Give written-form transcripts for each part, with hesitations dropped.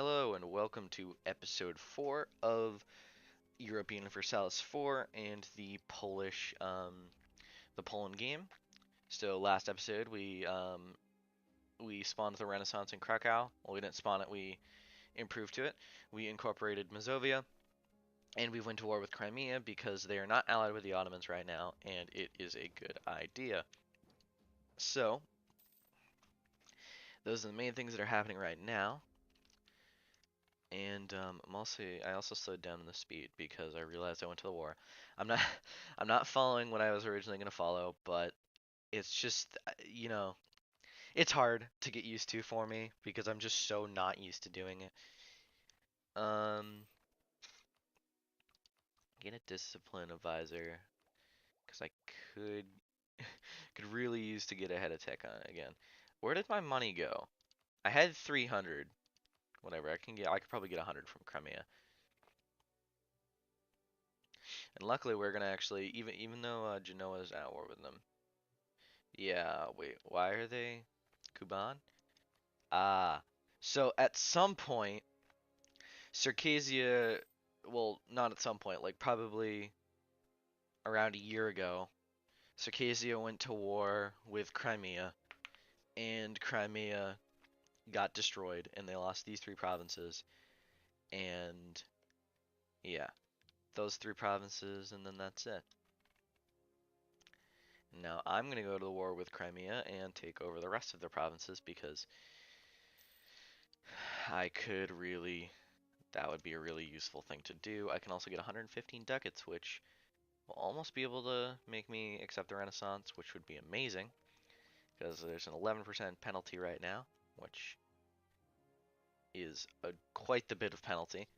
Hello and welcome to episode 4 of Europa Universalis IV and the Poland game. So last episode we spawned the Renaissance in Krakow. Well, we didn't spawn it, we improved to it. We incorporated Mazovia and we went to war with Crimea because they are not allied with the Ottomans right now and it is a good idea. So those are the main things that are happening right now. And I also slowed down the speed because I realized I went to the war. I'm not I'm not following what I was originally going to follow, but it's just it's hard to get used to for me because I'm just so not used to doing it. Um, get a discipline advisor because I could could really use to get a head of tech on it again. Where did my money go? I had 300. Whatever, I could probably get 100 from Crimea. And luckily, we're gonna actually, even though Genoa is at war with them. Yeah, wait, why are they Kuban? Ah, so at some point, Circassia, well, not at some point, like probably around a year ago, Circassia went to war with Crimea, and Crimea got destroyed, and they lost these three provinces, and yeah, those three provinces, and then that's it. Now I'm gonna go to the war with Crimea and take over the rest of the provinces because I could really, that would be a really useful thing to do. I can also get 115 ducats, which will almost be able to make me accept the Renaissance, which would be amazing because there's an 11% penalty right now, which is quite the bit of penalty.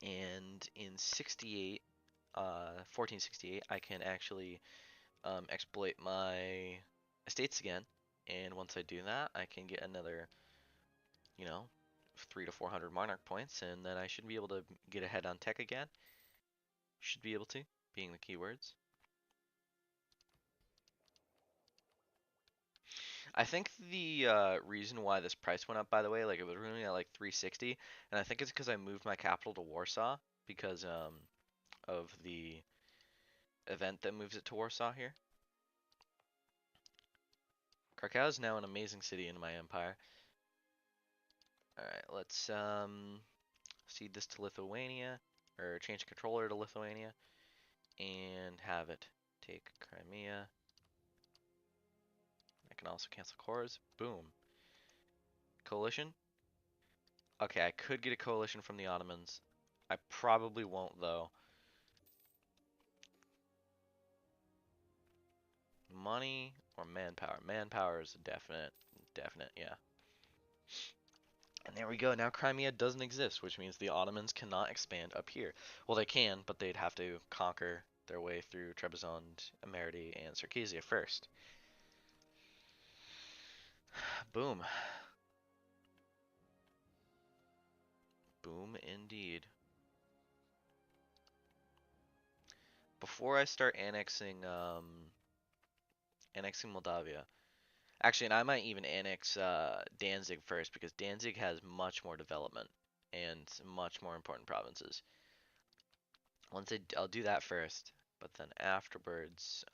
And in 1468, I can actually exploit my estates again. And once I do that, I can get another, you know, 300 to 400 monarch points, and then I should be able to get ahead on tech again. Should be able to, being the keywords. I think the reason why this price went up, by the way, like it was really at like 360, and I think it's because I moved my capital to Warsaw because of the event that moves it to Warsaw here. Krakow is now an amazing city in my empire. All right, let's cede this to Lithuania, or change the controller to Lithuania, and have it take Crimea. I can also cancel cores. Boom. Coalition. Okay, I could get a coalition from the Ottomans. I probably won't though. Money or manpower? Manpower is a definite, yeah. And there we go. Now Crimea doesn't exist, which means the Ottomans cannot expand up here. Well, they can, but they'd have to conquer their way through Trebizond, Imereti, and Circassia first. Boom. Boom indeed. Before I start annexing Moldavia, actually, and I might even annex Danzig first because Danzig has much more development and much more important provinces. I'll do that first, but then afterwards,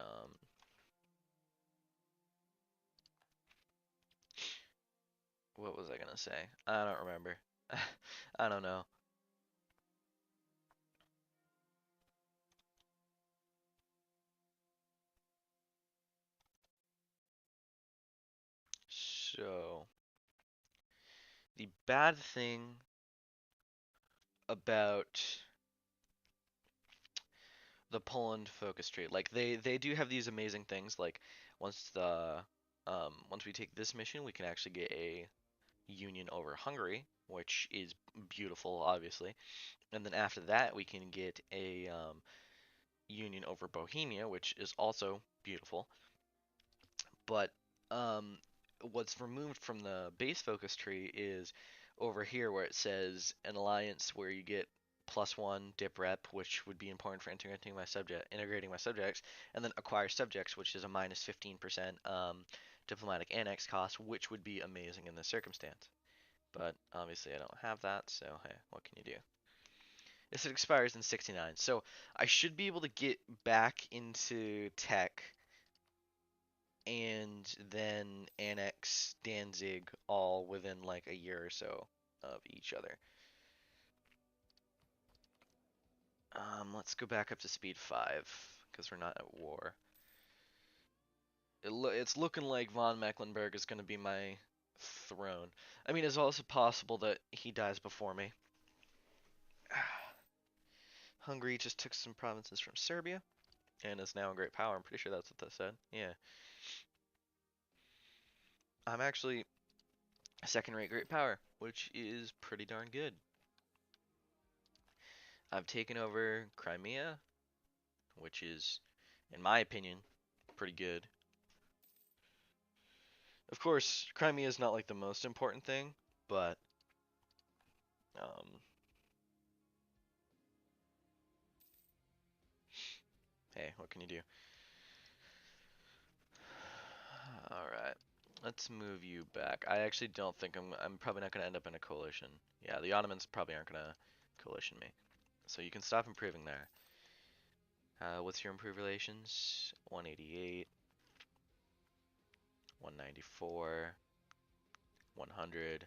what was I gonna say? I don't remember. I don't know. So, the bad thing about the Poland focus tree, like they do have these amazing things. Like once we take this mission, we can actually get a union over Hungary, which is beautiful, obviously. And then after that, we can get a union over Bohemia, which is also beautiful. But um, what's removed from the base focus tree is over here where it says an alliance where you get +1 dip rep, which would be important for integrating my subjects, and then acquire subjects, which is a -15% diplomatic annex cost, which would be amazing in this circumstance. but obviously I don't have that, so hey, what can you do? This expires in 69, so I should be able to get back into tech and then annex Danzig all within like a year or so of each other. Let's go back up to speed 5 because we're not at war. It's looking like von Mecklenburg is going to be my throne. I mean, it's also possible that he dies before me. Hungary just took some provinces from Serbia and is now a great power. I'm pretty sure that's what that said. Yeah. I'm actually a second-rate great power, which is pretty darn good. I've taken over Crimea, which is, in my opinion, pretty good. Of course, Crimea is not like the most important thing, but um, hey, what can you do? All right, let's move you back. I actually don't think I'm probably not going to end up in a coalition. Yeah, the Ottomans probably aren't going to coalition me. So you can stop improving there. What's your improved relations? 188, 194, 100.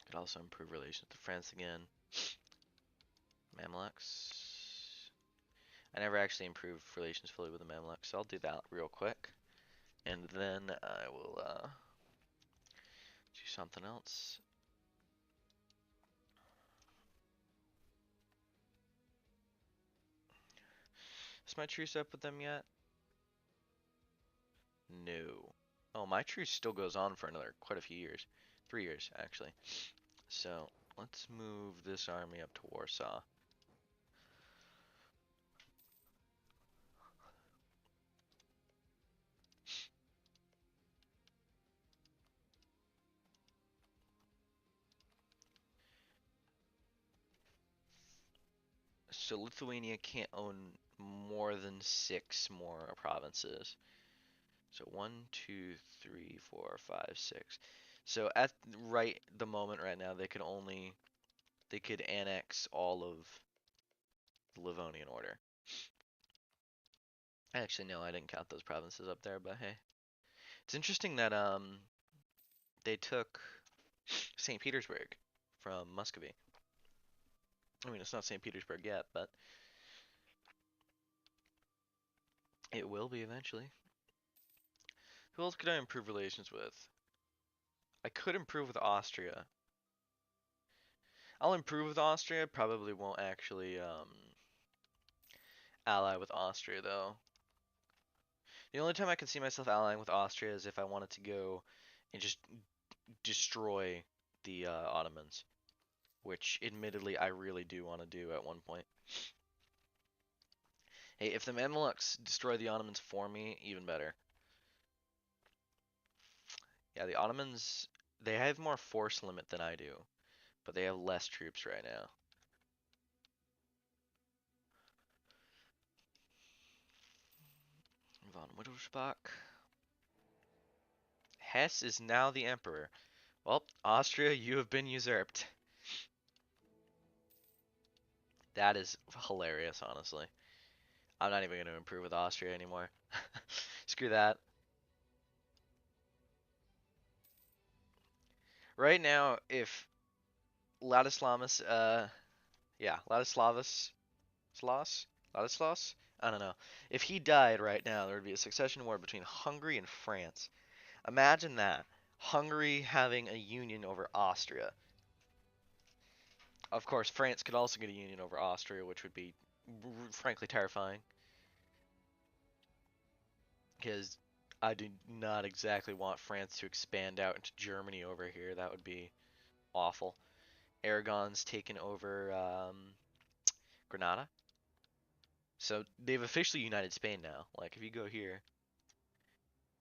Could also improve relations with France again. Mamluks. I never actually improved relations fully with the Mamluks, so I'll do that real quick. And then I will do something else. Is my truce up with them yet? No. Oh, my truce still goes on for another quite a few years. 3 years, actually. So, let's move this army up to Warsaw. So Lithuania can't own more than 6 more provinces. So 1, 2, 3, 4, 5, 6. So at right the moment right now they could annex all of the Livonian order. Actually no, I didn't count those provinces up there, but hey. It's interesting that they took St. Petersburg from Muscovy. I mean, it's not St. Petersburg yet, but it will be eventually. Who else could I improve relations with? I could improve with Austria. I'll improve with Austria, probably won't actually ally with Austria though. The only time I can see myself allying with Austria is if I wanted to go and just destroy the Ottomans, which admittedly I really do want to do at one point. Hey, if the Mamluks destroy the Ottomans for me, even better. Yeah, the Ottomans, they have more force limit than I do, but they have less troops right now. Von Wittelsbach. Hesse is now the emperor. Well, Austria, you have been usurped. That is hilarious, honestly. I'm not even going to improve with Austria anymore. Screw that. Right now, if Ladislaus, yeah, Ladislaus? I don't know. If he died right now, there would be a succession war between Hungary and France. Imagine that. Hungary having a union over Austria. Of course, France could also get a union over Austria, which would be frankly terrifying. Because I do not exactly want France to expand out into Germany over here. That would be awful. Aragon's taken over Granada. So they've officially united Spain now. Like, if you go here,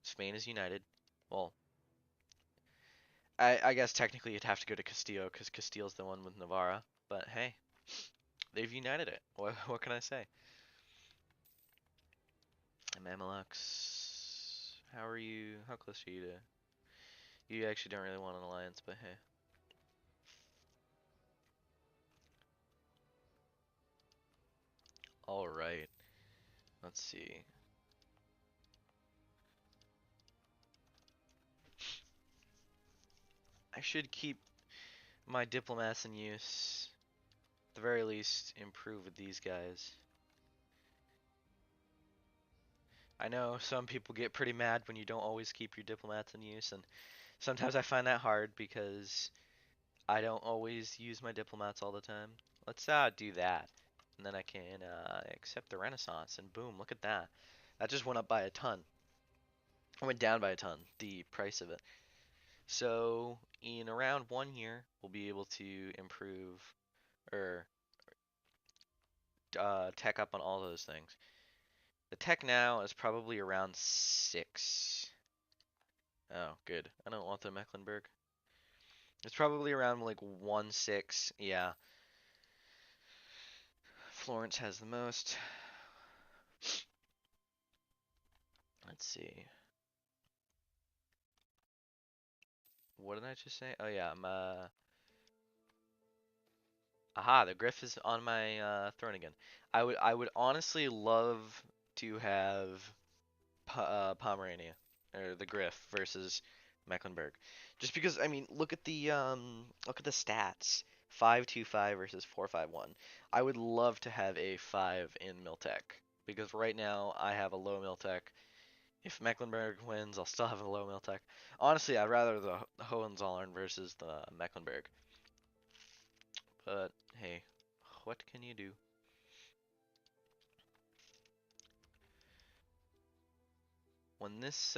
Spain is united. Well, I guess technically you'd have to go to Castile because Castile's the one with Navarra. But hey, they've united it. What can I say? Mamelukes. How are you? How close are you to? You actually don't really want an alliance, but hey. Alright. Let's see. I should keep my diplomats in use. At the very least, improve with these guys. I know some people get pretty mad when you don't always keep your diplomats in use, and sometimes I find that hard because I don't always use my diplomats all the time. Let's do that. And then I can accept the Renaissance, and boom, look at that. That just went up by a ton. It went down by a ton, the price of it. So in around 1 year, we'll be able to improve or tech up on all those things. The tech now is probably around 6. Oh, good. I don't want the Mecklenburg. It's probably around like 1-6. Yeah. Florence has the most. Let's see. What did I just say? Oh yeah, aha, the Griff is on my throne again. I would honestly love to have Pomerania or the Griff versus Mecklenburg. Just because I mean, look at the stats. 525 versus 451. I would love to have a 5 in Miltech because right now I have a low Miltech. If Mecklenburg wins, I'll still have a low Miltech. Honestly, I'd rather the Hohenzollern versus the Mecklenburg. But hey, what can you do? When this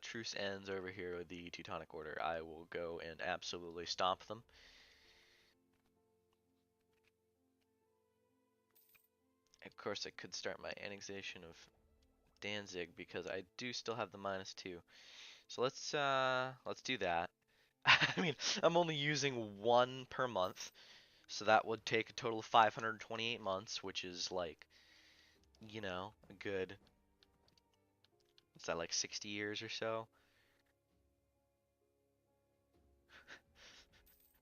truce ends over here with the Teutonic Order, I will go and absolutely stomp them. Of course, I could start my annexation of Danzig because I do still have the -2. So let's do that. I mean, I'm only using one per month, so that would take a total of 528 months, which is like, you know, a good, is that like 60 years or so?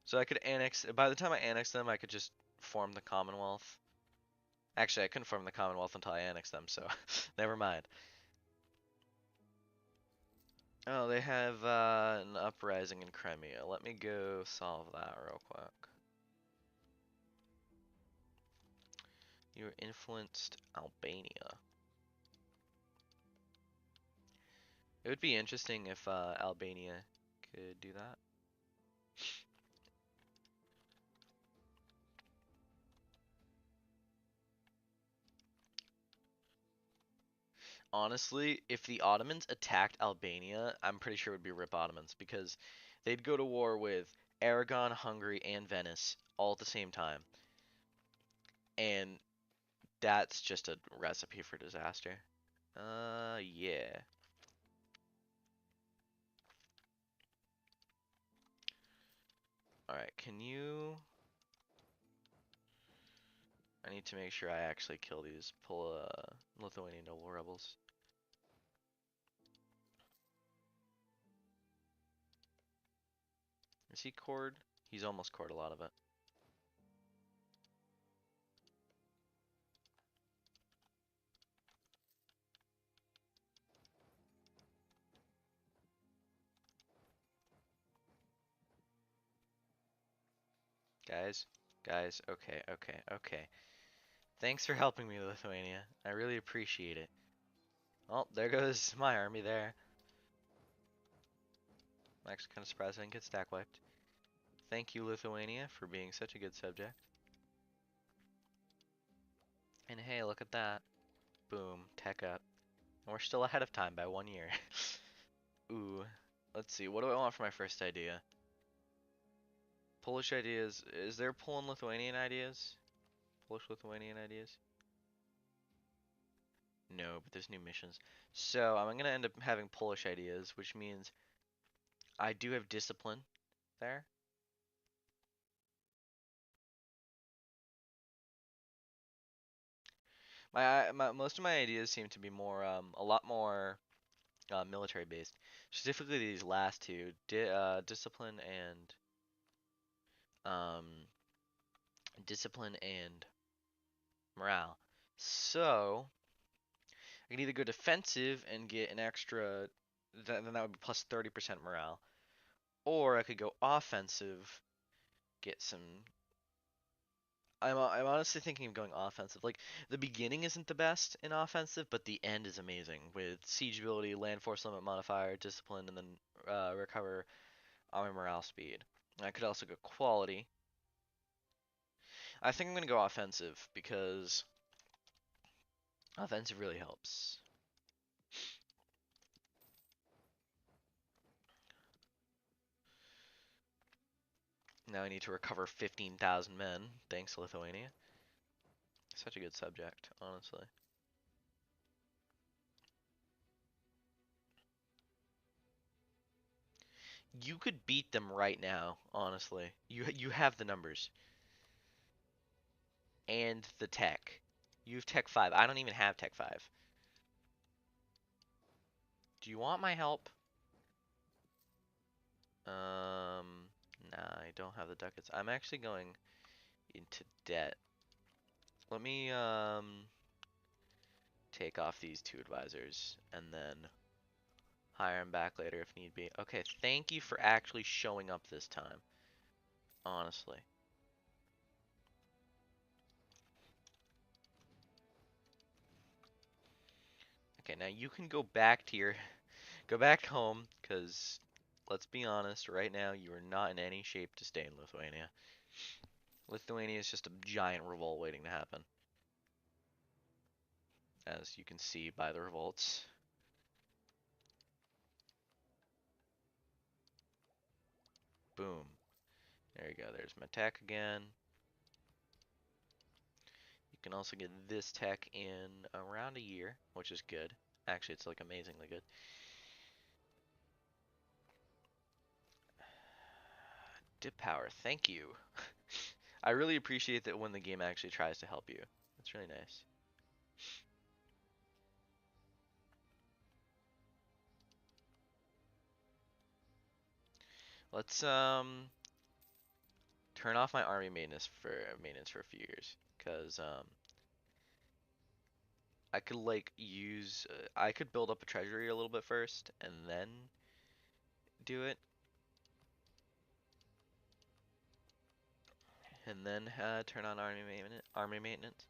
So I could annex, by the time I annex them, I could just form the Commonwealth. Actually, I couldn't form the Commonwealth until I annexed them, so never mind. Oh, they have an uprising in Crimea. Let me go solve that real quick. You influenced Albania. It would be interesting if Albania could do that. Honestly, if the Ottomans attacked Albania, I'm pretty sure it would be Rip Ottomans because they'd go to war with Aragon, Hungary, and Venice all at the same time. And that's just a recipe for disaster. Yeah. Alright, can you... I need to make sure I actually kill these Lithuanian noble rebels. Is he cored? He's almost cored a lot of it. Guys, okay. Thanks for helping me, Lithuania. I really appreciate it. Oh, there goes my army there. I'm actually kind of surprised I didn't get stack wiped. Thank you, Lithuania, for being such a good subject. And hey, look at that. Boom, tech up. And we're still ahead of time by 1 year. Ooh, let's see, what do I want for my first idea? Polish ideas. Is there Poland-Lithuanian ideas? Polish-Lithuanian ideas? No, but there's new missions. So I'm gonna end up having Polish ideas, which means I do have discipline there. My most of my ideas seem to be more a lot more military based. Specifically these last two, discipline um, and morale. So I can either go defensive and get an extra, then that would be plus 30% morale, or I could go offensive, get some. I'm honestly thinking of going offensive. Like the beginning isn't the best in offensive, but the end is amazing with siege ability, land force limit modifier, discipline, and then recover army morale speed. I could also go quality. I think I'm gonna go offensive because offensive really helps. Now I need to recover 15,000 men. Thanks, Lithuania. Such a good subject, honestly. You could beat them right now, honestly. You have the numbers and the tech. You have Tech 5. I don't even have Tech 5. Do you want my help? Nah, I don't have the ducats. I'm actually going into debt. Let me take off these two advisors and then hire them back later if need be. Okay, thank you for actually showing up this time. Honestly. Okay, now you can go back to your go back home, because let's be honest, right now you are not in any shape to stay in Lithuania. Lithuania is just a giant revolt waiting to happen, as you can see by the revolts. Boom. There you go. There's my tech again. You can also get this tech in around a year, which is good. Actually, it's like amazingly good. Dip power, thank you. I really appreciate that when the game actually tries to help you. That's really nice. Let's turn off my army maintenance for a few years, cause I could like use I could build up a treasury a little bit first and then do it, and then turn on army maintenance.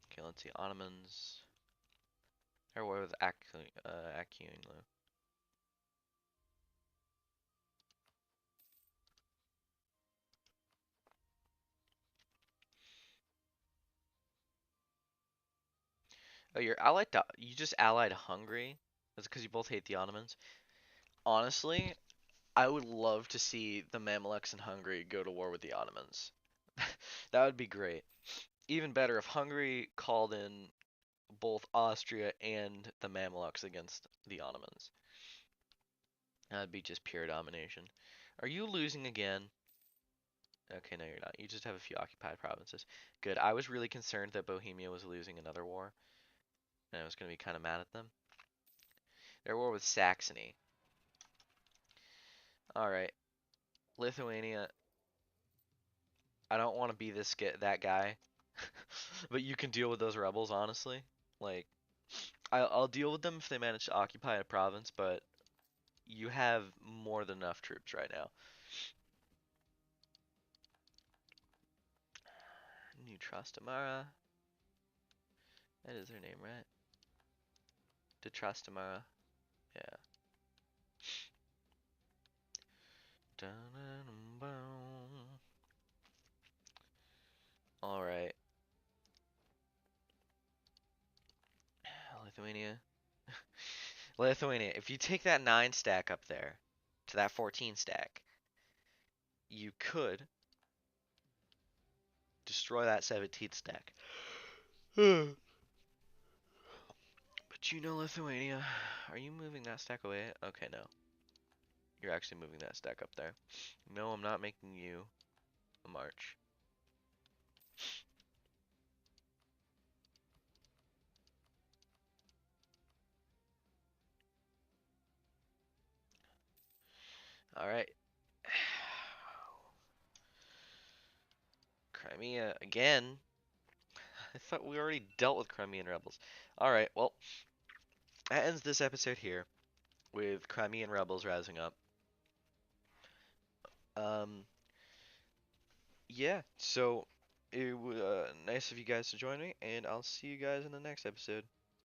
Okay, let's see, Ottomans. Or what was Akunlu? Oh, you're allied to, you just allied Hungary? That's because you both hate the Ottomans? Honestly, I would love to see the Mamluks in Hungary go to war with the Ottomans. That would be great. Even better if Hungary called in both Austria and the Mamluks against the Ottomans. That'd be just pure domination. Are you losing again? Okay, no, you're not. You just have a few occupied provinces. Good. I was really concerned that Bohemia was losing another war, and I was going to be kind of mad at them. Their war with Saxony. Alright. Lithuania. I don't want to be that guy, but you can deal with those rebels, honestly. Like, I'll deal with them if they manage to occupy a province, but you have more than enough troops right now. New Trastamara. That is her name, right? De Trastamara. Yeah. Alright. Lithuania. Lithuania, if you take that 9 stack up there to that 14 stack, you could destroy that 17th stack. But you know, Lithuania, are you moving that stack away? Okay, no. You're actually moving that stack up there. No, I'm not making you a march. All right. Crimea again. I thought we already dealt with Crimean rebels. All right. Well, that ends this episode here with Crimean rebels rising up. Um, yeah. So it was nice of you guys to join me, and I'll see you guys in the next episode.